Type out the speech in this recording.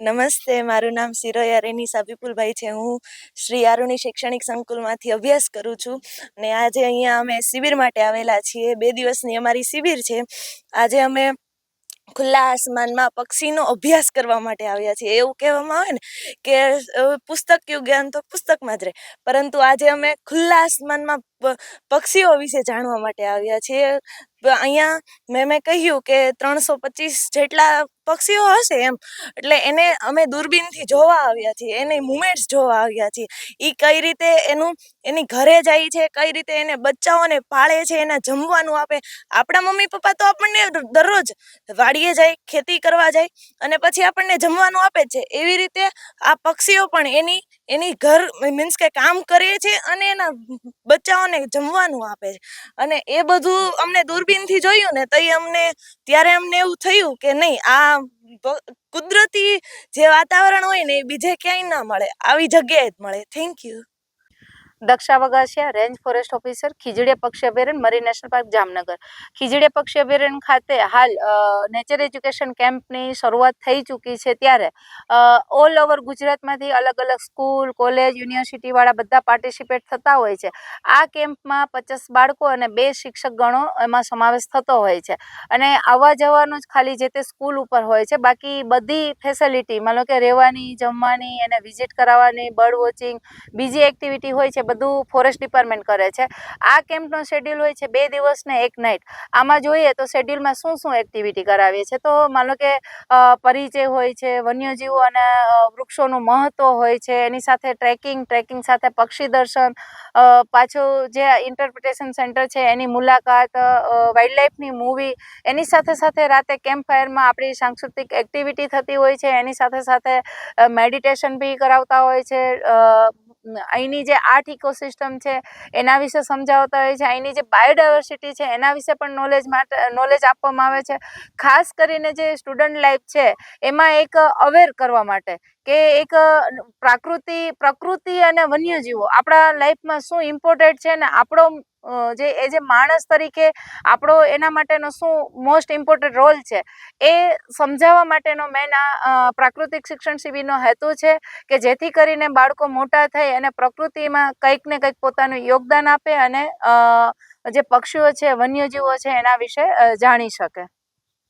નમસ્તે, મારું નામ સિરોયા રેનીસા વિપુલભાઈ છે. હું શ્રી આરુણી શૈક્ષણિક સંકુલમાંથી અભ્યાસ કરું છું અને આજે અહીંયા અમે શિબિર માટે આવેલા છીએ. 2 દિવસની અમારી શિબિર છે. આજે અમે ખુલ્લા આસમાનમાં પક્ષીનો અભ્યાસ કરવા માટે આવ્યા છીએ. એવું કહેવામાં આવે ને કે પુસ્તકિયું જ્ઞાન તો પુસ્તકમાં જ રહે, પરંતુ આજે અમે ખુલ્લા આસમાનમાં પક્ષીઓ વિશે જાણવા માટે આવ્યા છીએ. અહીંયા મેં કહ્યું કે 325 જેટલા પક્ષીઓ હશે એમ, એટલે એને અમે દૂરબીનથી જોવા આવ્યા છીએ, એની મુમેન્ટ્સ જોવા આવ્યા છીએ. એ કઈ રીતે એની ઘરે જાય છે, કઈ રીતે એને બચ્ચાઓને પાળે છે, એને જમવાનું આપે. આપણા મમ્મી પપ્પા તો આપણને દરરોજ વાડીએ જાય, ખેતી કરવા જાય અને પછી આપણને જમવાનું આપે છે. એવી રીતે આ પક્ષીઓ પણ એની ઘર મીન્સ કે કામ કરે છે અને એના બચ્ચાઓને જમવાનું આપે છે. અને એ બધું અમને દૂરબીનથી જોયું ને તો ત્યારે અમને એવું થયું કે નહીં, આ કુદરતી જે વાતાવરણ હોય ને એ બીજે ક્યાંય ના મળે, આવી જગ્યાએ જ મળે. Thank you. Daksha Vagasiya, range forest officer, Khijadiya પક્ષી અભયારણ્ય, marine national park, Jamnagar. Khijadiya પક્ષી અભયારણ્ય ખાતે હાલ નેચર એજ્યુકેશન કેમ્પની શરૂઆત થઈ ચૂકી છે. ત્યારે ઓલ ઓવર ગુજરાતમાંથી અલગ અલગ સ્કૂલ, કોલેજ, યુનિવર્સિટીવાળા બધા પાર્ટિસિપેટ થતા હોય છે. આ કેમ્પમાં 50 બાળકો અને 2 શિક્ષક ગણો એમાં સમાવેશ થતો હોય છે. અને આવવા જવાનું જ ખાલી જે તે સ્કૂલ ઉપર હોય છે. બાકી બધી ફેસિલિટી મતલબ કે રહેવાની, જમવાની, એને વિઝિટ કરાવવાની, બર્ડ વોચિંગ, બીજી એક્ટિવિટી હોય છે, બધું ફોરેસ્ટ ડિપાર્ટમેન્ટ કરે છે. આ કેમ્પનો શેડ્યુલ હોય છે 2 દિવસ ને 1 નાઇટ. આમાં જોઈએ તો શેડ્યુલમાં શું એક્ટિવિટી કરાવીએ છીએ, તો માનો કે પરિચય હોય છે, વન્યજીવો અને વૃક્ષોનું મહત્વ હોય છે, એની સાથે ટ્રેકિંગ સાથે પક્ષી દર્શન, પાછું જે ઇન્ટરપ્રિટેશન સેન્ટર છે એની મુલાકાત, વાઇલ્ડલાઇફની મૂવી, એની સાથે રાતે કેમ્પ ફાયરમાં આપણી સાંસ્કૃતિક એક્ટિવિટી થતી હોય છે. એની સાથે મેડિટેશન બી કરાવતા હોય છે. અહીંની જે આર્ટ ઇકોસિસ્ટમ છે એના વિશે સમજાવતા હોય છે. અહીંની જે બાયોડાયવર્સિટી છે એના વિશે પણ નોલેજ આપવામાં આવે છે. ખાસ કરીને જે સ્ટુડન્ટ લાઈફ છે એમાં એક અવેર કરવા માટે કે એક પ્રકૃતિ અને વન્યજીવો આપણા લાઈફમાં શું ઇમ્પોર્ટન્ટ છે ને આપણો જે માણસ તરીકે આપણો એના માટેનો શું મોસ્ટ ઇમ્પોર્ટન્ટ રોલ છે એ સમજાવવા માટેનો મેન આ પ્રાકૃતિક શિક્ષણ શિબિરનો હેતુ છે, કે જેથી કરીને બાળકો મોટા થઈ અને પ્રકૃતિમાં કંઈક ને કંઈક પોતાનું યોગદાન આપે અને જે પક્ષીઓ છે, વન્યજીવો છે એના વિશે જાણી શકે.